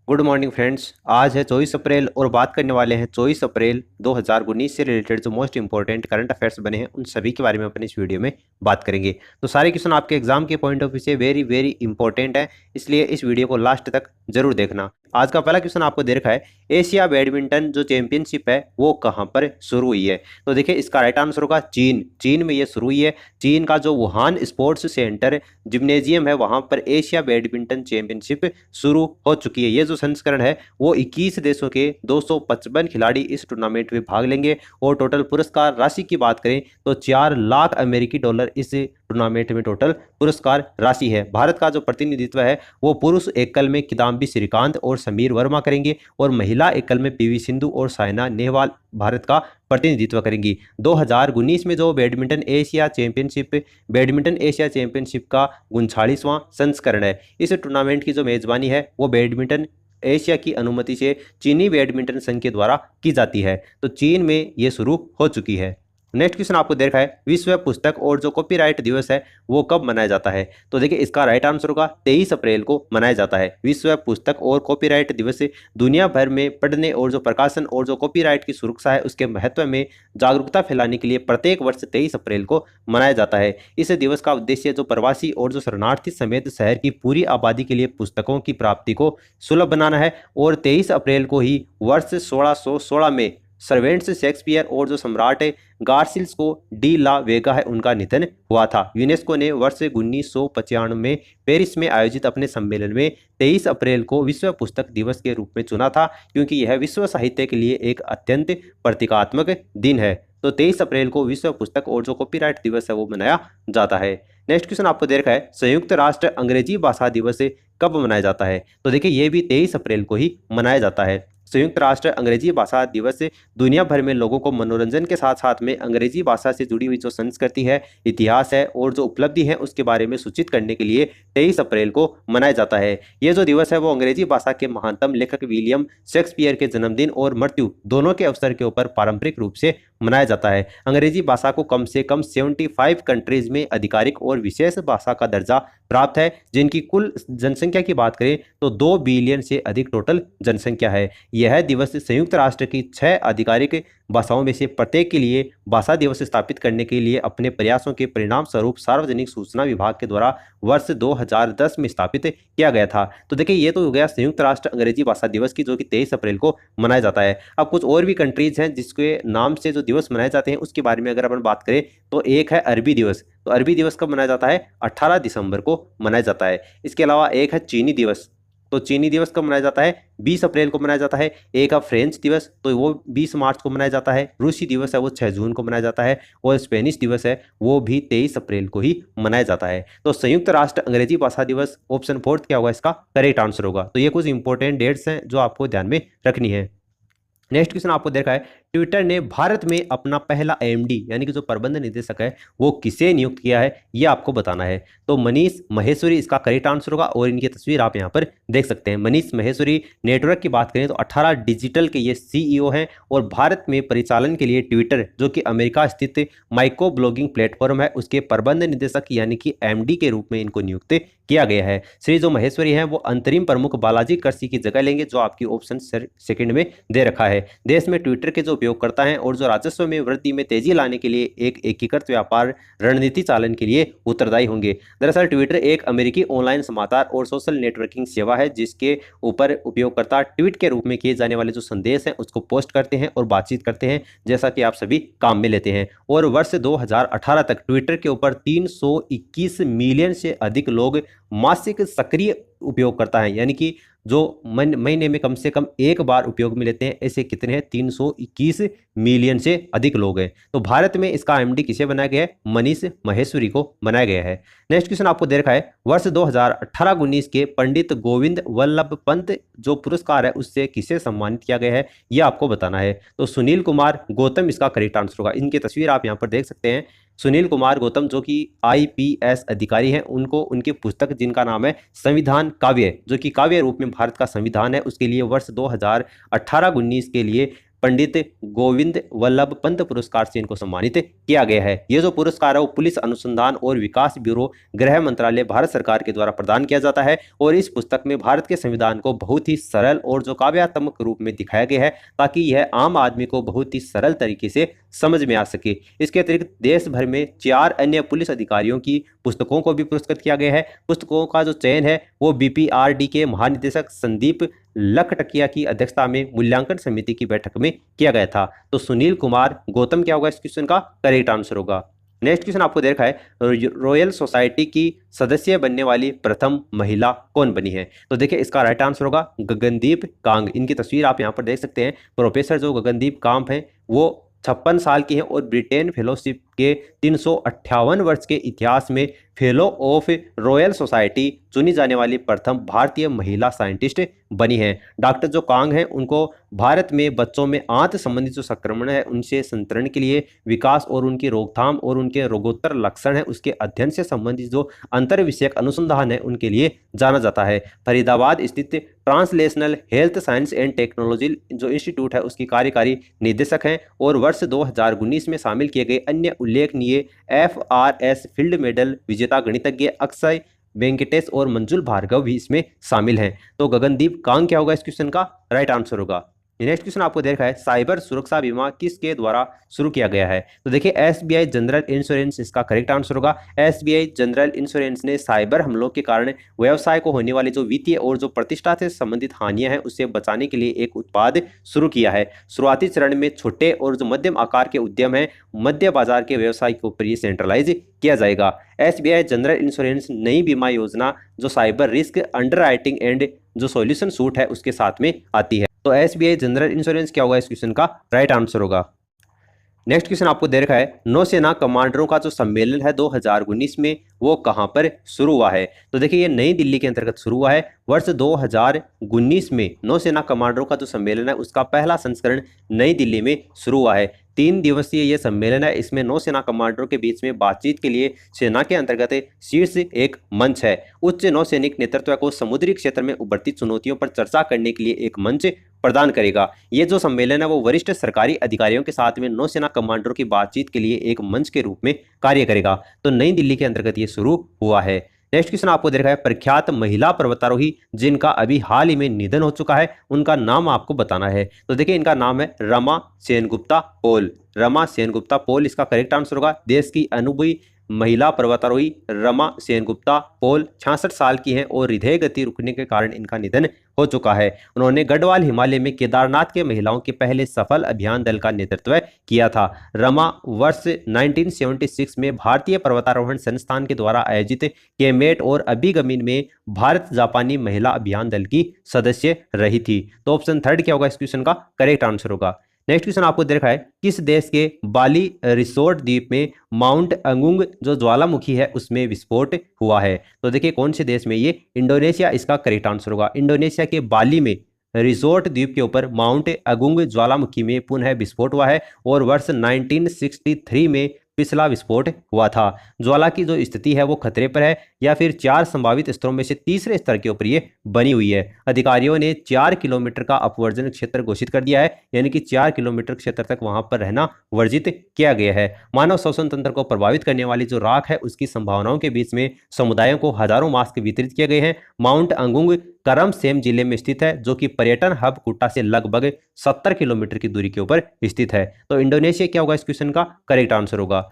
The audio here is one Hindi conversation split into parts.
Good morning friends. आज है 24 अप्रैल और बात करने वाले हैं 24 अप्रैल 2019 से रिलेटेड जो मोस्ट इंपॉर्टेंट करंट अफेयर्स बने हैं उन सभी के बारे में अपन इस वीडियो में बात करेंगे। तो सारे क्वेश्चन आपके एग्जाम के पॉइंट ऑफ व्यू से वेरी वेरी इंपॉर्टेंट है, इसलिए इस वीडियो को लास्ट तक जरूर देखना। आज का पहला क्वेश्चन आपको दे रखा है, एशिया बैडमिंटन जो चैंपियनशिप है वो कहाँ पर शुरू हुई है। तो देखिए इसका राइट आंसर होगा चीन में ये शुरू हुई है। चीन का जो वुहान स्पोर्ट्स सेंटर जिम्नेजियम है वहां पर एशिया बैडमिंटन चैंपियनशिप शुरू हो चुकी है। ये जो संस्करण है वो 21 देशों के 255 खिलाड़ी इस टूर्नामेंट में भाग लेंगे और टोटल पुरस्कार राशि की बात करें तो 4 लाख अमेरिकी डॉलर इस टूर्नामेंट में टोटल पुरस्कार राशि है। भारत का जो प्रतिनिधित्व है वो पुरुष एकल में किदाम्बी श्रीकांत और समीर वर्मा करेंगे और महिला एकल में पीवी सिंधु और साइना नेहवाल भारत का प्रतिनिधित्व करेंगी। 2019 में जो बैडमिंटन एशिया चैंपियनशिप का 39वां संस्करण है। इस टूर्नामेंट की जो मेजबानी है वो बैडमिंटन एशिया की अनुमति से चीनी बैडमिंटन संघ के द्वारा की जाती है। तो चीन में ये शुरू हो चुकी है। नेक्स्ट क्वेश्चन आपको दे रखा है, विश्व पुस्तक और जो कॉपीराइट दिवस है वो कब मनाया जाता है। तो देखिए इसका राइट आंसर होगा 23 अप्रैल को मनाया जाता है। विश्व पुस्तक और कॉपीराइट दिवस दुनिया भर में पढ़ने और जो प्रकाशन और जो कॉपीराइट की सुरक्षा है उसके महत्व में जागरूकता फैलाने के लिए प्रत्येक वर्ष 23 अप्रैल को मनाया जाता है। इस दिवस का उद्देश्य जो प्रवासी और जो शरणार्थी समेत शहर की पूरी आबादी के लिए पुस्तकों की प्राप्ति को सुलभ बनाना है। और 23 अप्रैल को ही वर्ष 1616 में सर्वेंट्स शेक्सपियर और जो सम्राट गार्सिल्स को डी ला वेगा है उनका निधन हुआ था। यूनेस्को ने वर्ष 1995 में पेरिस में आयोजित अपने सम्मेलन में 23 अप्रैल को विश्व पुस्तक दिवस के रूप में चुना था, क्योंकि यह विश्व साहित्य के लिए एक अत्यंत प्रतीकात्मक दिन है। तो 23 अप्रैल को विश्व पुस्तक और जो कॉपीराइट दिवस है वो मनाया जाता है। नेक्स्ट क्वेश्चन आपको दे रखा है, संयुक्त राष्ट्र अंग्रेजी भाषा दिवस कब मनाया जाता है। तो देखिए ये भी 23 अप्रैल को ही मनाया जाता है। संयुक्त राष्ट्र अंग्रेजी भाषा दिवस दुनिया भर में लोगों को मनोरंजन के साथ साथ में अंग्रेजी भाषा से जुड़ी हुई जो संस्कृति है, इतिहास है और जो उपलब्धि है उसके बारे में सूचित करने के लिए 23 अप्रैल को मनाया जाता है। यह जो दिवस है वो अंग्रेजी भाषा के महानतम लेखक विलियम शेक्सपियर के जन्मदिन और मृत्यु दोनों के अवसर के ऊपर पारंपरिक रूप से मनाया जाता है। अंग्रेजी भाषा को कम से कम 75 कंट्रीज में आधिकारिक और विशेष भाषा का दर्जा प्राप्त है, जिनकी कुल जनसंख्या की बात करें तो 2 बिलियन से अधिक टोटल जनसंख्या है। यह दिवस संयुक्त राष्ट्र की 6 आधिकारिक भाषाओं में से प्रत्येक के लिए भाषा दिवस स्थापित करने के लिए अपने प्रयासों के परिणाम स्वरूप सार्वजनिक सूचना विभाग के द्वारा वर्ष 2010 में स्थापित किया गया था। तो देखिए ये तो हो गया संयुक्त राष्ट्र अंग्रेजी भाषा दिवस की, जो कि 23 अप्रैल को मनाया जाता है। अब कुछ और भी कंट्रीज हैं जिसके नाम से जो दिवस मनाए जाते हैं उसके बारे में अगर अपन बात करें तो एक है अरबी दिवस। तो अरबी दिवस कब मनाया जाता है? 18 दिसंबर को मनाया जाता है। इसके अलावा एक है चीनी दिवस। तो चीनी दिवस कब मनाया जाता है? 20 अप्रैल को मनाया जाता है। एक है फ्रेंच दिवस, तो वो 20 मार्च को मनाया जाता है। रूसी दिवस है वो 6 जून को मनाया जाता है और स्पेनिश दिवस है वो भी 23 अप्रैल को ही मनाया जाता है। तो संयुक्त राष्ट्र अंग्रेजी भाषा दिवस ऑप्शन 4 क्या होगा, इसका करेक्ट आंसर होगा। तो ये कुछ इंपॉर्टेंट डेट्स हैं जो आपको ध्यान में रखनी है। नेक्स्ट क्वेश्चन आपको देखा है, ट्विटर ने भारत में अपना पहला एमडी यानी कि जो प्रबंध निदेशक है वो किसे नियुक्त किया है, ये आपको बताना है। तो मनीष महेश्वरी इसका करेक्ट आंसर होगा और इनकी तस्वीर आप यहाँ पर देख सकते हैं। मनीष महेश्वरी नेटवर्क की बात करें तो 18 डिजिटल के ये सीईओ हैं और भारत में परिचालन के लिए ट्विटर जो कि अमेरिका स्थित माइक्रो ब्लॉगिंग प्लेटफॉर्म है उसके प्रबंध निदेशक यानी कि एमडी के रूप में इनको नियुक्त किया गया है। श्री जो महेश्वरी हैं वो अंतरिम प्रमुख बालाजी कर्सी की जगह लेंगे, जो आपकी ऑप्शन सेकंड में दे रखा है। देश में ट्विटर के जो उपयोगकर्ता हैं और जो राजस्व में वृद्धि में तेजी लाने के लिए एक एकीकृत व्यापार रणनीति चालन के लिए उत्तरदायी होंगे। दरअसल ट्विटर एक अमेरिकी ऑनलाइन समाचार और सोशल नेटवर्किंग सेवा है जिसके ऊपर उपयोगकर्ता ट्वीट के रूप में किए जाने वाले जो संदेश हैं उसको पोस्ट करते हैं और बातचीत करते हैं, जैसा कि आप सभी काम में लेते हैं। और वर्ष 2018 तक ट्विटर के ऊपर 321 मिलियन से अधिक लोग मासिक सक्रिय उपयोगकर्ता हैं, यानी कि जो महीने में कम से कम एक बार उपयोग में लेते हैं, ऐसे कितने हैं? 321 मिलियन से अधिक लोग हैं। तो भारत में इसका एमडी किसे बनाया गया है? मनीष महेश्वरी को बनाया गया है। नेक्स्ट क्वेश्चन आपको दे रखा है, वर्ष 2018-19 के पंडित गोविंद वल्लभ पंत जो पुरस्कार है उससे किसे सम्मानित किया गया है, यह आपको बताना है। तो सुनील कुमार गौतम इसका करेक्ट आंसर होगा। इनकी तस्वीर आप यहाँ पर देख सकते हैं। सुनील कुमार गौतम जो कि आईपीएस अधिकारी हैं, उनको उनकी पुस्तक जिनका नाम है संविधान काव्य, जो कि काव्य रूप में भारत का संविधान है, उसके लिए वर्ष 2018-19 के लिए पंडित गोविंद वल्लभ पंत पुरस्कार से इनको सम्मानित किया गया है। ये जो पुरस्कार है वो पुलिस अनुसंधान और विकास ब्यूरो, गृह मंत्रालय, भारत सरकार के द्वारा प्रदान किया जाता है। और इस पुस्तक में भारत के संविधान को बहुत ही सरल और जो काव्यात्मक रूप में दिखाया गया है ताकि यह आम आदमी को बहुत ही सरल तरीके से समझ में आ सके। इसके अतिरिक्त देश भर में 4 अन्य पुलिस अधिकारियों की पुस्तकों को भी पुरस्कृत किया गया है। पुस्तकों का जो चयन है वो BPRD के महानिदेशक संदीप लखटकिया की अध्यक्षता में मूल्यांकन समिति की बैठक में किया गया था। तो सुनील कुमार गौतम क्या होगा इस क्वेश्चन का करेक्ट आंसर होगा। नेक्स्ट क्वेश्चन आपको देखा है, रॉयल सोसाइटी की सदस्य बनने वाली प्रथम महिला कौन बनी है? तो देखिए इसका राइट आंसर होगा गगनदीप कांग। इनकी तस्वीर आप यहाँ पर देख सकते हैं। प्रोफेसर जो गगनदीप कांग हैं वो 56 साल की हैं और ब्रिटेन फेलोशिप के 358 वर्ष के इतिहास में फेलो ऑफ रॉयल सोसाइटी चुनी जाने वाली प्रथम भारतीय महिला साइंटिस्ट बनी हैं। डॉक्टर जो कांग हैं उनको भारत में बच्चों में आंत संबंधित जो संक्रमण है उनसे संतरण के लिए, विकास और उनकी रोकथाम और उनके रोगोत्तर लक्षण है उसके अध्ययन से संबंधित जो अंतर विषयक अनुसंधान है उनके लिए जाना जाता है। फरीदाबाद स्थित translational health science and technology जो इंस्टीट्यूट है उसकी कार्यकारी निदेशक हैं। और वर्ष 2019 में शामिल किए गए अन्य उल्लेखनीय FRS फील्ड मेडल विजेता गणितज्ञ अक्षय वेंकटेश और मंजुल भार्गव भी इसमें शामिल हैं। तो गगनदीप कांग क्या होगा इस क्वेश्चन का राइट आंसर होगा। नेक्स्ट क्वेश्चन आपको देखा है, साइबर सुरक्षा बीमा किसके द्वारा शुरू किया गया है? तो देखिए SBI जनरल इंश्योरेंस इसका करेक्ट आंसर होगा। SBI जनरल इंश्योरेंस ने साइबर हमलों के कारण व्यवसाय को होने वाली जो वित्तीय और जो प्रतिष्ठा से संबंधित हानियां हैं उससे बचाने के लिए एक उत्पाद शुरू किया है। शुरुआती चरण में छोटे और जो मध्यम आकार के उद्यम हैं, मध्य बाजार के व्यवसाय के ऊपर ये सेंट्रलाइज किया जाएगा। SBI जनरल इंश्योरेंस नई बीमा योजना जो साइबर रिस्क अंडरराइटिंग एंड जो सॉल्यूशन सूट है उसके साथ में आती है। तो SBI जनरल इंश्योरेंस क्या होगा इस क्वेश्चन का राइट आंसर होगा। नेक्स्ट क्वेश्चन आपको दे रखा है, नौसेना कमांडरों का जो सम्मेलन है 2019 में वो कहां पर शुरू हुआ है? तो देखिए ये नई दिल्ली के अंतर्गत शुरू हुआ है। वर्ष 2019 में नौसेना कमांडरों का जो सम्मेलन है उसका पहला संस्करण नई दिल्ली में शुरू हुआ है। 3 दिवसीय ये सम्मेलन है। इसमें नौसेना कमांडरों के बीच में बातचीत के लिए सेना के अंतर्गत शीर्ष एक मंच है। उच्च नौसैनिक नेतृत्व को समुद्री क्षेत्र में उभरती चुनौतियों पर चर्चा करने के लिए एक मंच प्रदान करेगा। ये जो सम्मेलन है वो वरिष्ठ सरकारी अधिकारियों के साथ में नौसेना कमांडरों की बातचीत के लिए एक मंच के रूप में कार्य करेगा। तो नई दिल्ली के अंतर्गत ये शुरू हुआ है। नेक्स्ट क्वेश्चन आपको देखा है, प्रख्यात महिला पर्वतारोही जिनका अभी हाल ही में निधन हो चुका है उनका नाम आपको बताना है। तो देखिए इनका नाम है रमा सेनगुप्ता पॉल। रमा सेनगुप्ता पॉल इसका करेक्ट आंसर होगा। देश की अनुभवी महिला पर्वतारोही रमा सेनगुप्ता पॉल 66 साल की हैं और हृदय गति रुकने के कारण इनका निधन हो चुका है। उन्होंने गढ़वाल हिमालय में केदारनाथ के महिलाओं के पहले सफल अभियान दल का नेतृत्व किया था। रमा वर्ष 1976 में भारतीय पर्वतारोहण संस्थान के द्वारा आयोजित केमेट और अभिगमिन में भारत जापानी महिला अभियान दल की सदस्य रही थी। तो ऑप्शन 3 क्या होगा इस क्वेश्चन का करेक्ट आंसर होगा। नेक्स्ट क्वेश्चन आपको दे रखा है, किस देश के बाली रिसोर्ट द्वीप में माउंट अगुंग जो ज्वालामुखी है उसमें विस्फोट हुआ है? तो देखिए कौन से देश में ये? इंडोनेशिया इसका करेक्ट आंसर होगा। इंडोनेशिया के बाली में रिसोर्ट द्वीप के ऊपर माउंट अगुंग ज्वालामुखी में पुनः विस्फोट हुआ है और वर्ष 1963 में पिछला विस्फोट हुआ था। ज्वाला की जो स्थिति है वो खतरे पर है या फिर 4 संभावित स्तरों में से तीसरे स्तर के ऊपर ये बनी हुई है। अधिकारियों ने 4 किलोमीटर का अपवर्जन क्षेत्र घोषित कर दिया है, यानी कि 4 किलोमीटर क्षेत्र तक वहां पर रहना वर्जित किया गया है। मानव श्वसन तंत्र को प्रभावित करने वाली जो राख है उसकी संभावनाओं के बीच में समुदायों को हजारों मास्क वितरित किए गए हैं। माउंट अगुंग करमसेम जिले में स्थित है जो कि पर्यटन हब कुटा से लगभग 70 किलोमीटर की दूरी के ऊपर स्थित है। तो इंडोनेशिया क्या होगा इस क्वेश्चन का करेक्ट आंसर होगा।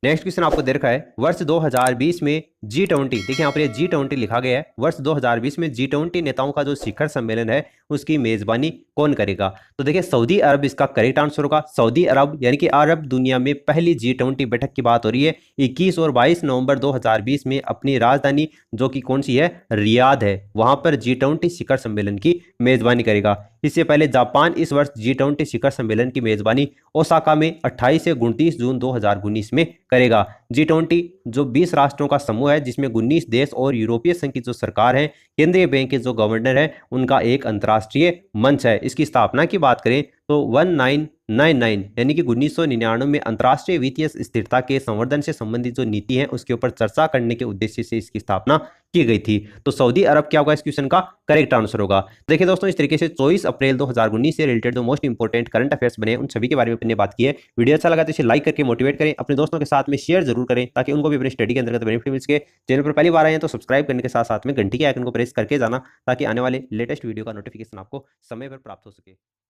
नेक्स्ट क्वेश्चन आपको दे रखा है, वर्ष 2020 में G20, देखिए यहाँ पर ये G20 लिखा गया है। वर्ष 2020 में G20 नेताओं का जो शिखर सम्मेलन है उसकी मेजबानी कौन करेगा? तो देखिए सऊदी अरब इसका करेक्ट आंसर होगा। सऊदी अरब यानी कि अरब दुनिया में पहली G20 बैठक की बात हो रही है। 21 और 22 नवंबर 2020 में अपनी राजधानी जो कि कौन सी है, रियाद है, वहां पर G20 शिखर सम्मेलन की मेजबानी करेगा। इससे पहले जापान इस वर्ष G20 शिखर सम्मेलन की मेजबानी ओसाका में 28 से 29 जून 2019 में करेगा। G20 जो 20 राष्ट्रों का समूह है जिसमें 19 देश और यूरोपीय संघ की जो सरकार है, केंद्रीय बैंक के जो गवर्नर है, उनका एक अंतर्राष्ट्रीय मंच है। इसकी स्थापना की बात करें तो 1999 यानी कि 1999 में अंतर्राष्ट्रीय वित्तीय स्थिरता के संवर्धन से संबंधित जो नीति है उसके ऊपर चर्चा करने के उद्देश्य से इसकी स्थापना की गई थी। तो सऊदी अरब क्या होगा इस क्वेश्चन का करेक्ट आंसर होगा। देखिए दोस्तों, इस तरीके से 24 अप्रैल 2019 से रिलेटेड जो मोस्ट इंपोर्टेंट करंट अफेयर्स बने उन सभी के बारे में अपने बात की है। वीडियो अच्छा लगा तो इसे लाइक करके मोटिवेट करें, अपने दोस्तों के साथ में शेयर जरूर करें ताकि उनको भी अपनी स्टडी के अंतर्गत बेनिफिट मिल सके। चैनल पर पहली बार आए हैं तो सब्सक्राइब करने के साथ साथ में घंटी के आइकन को प्रेस करके जाना ताकि आने वाले लेटेस्ट वीडियो का नोटिफिकेशन आपको समय पर प्राप्त हो सके।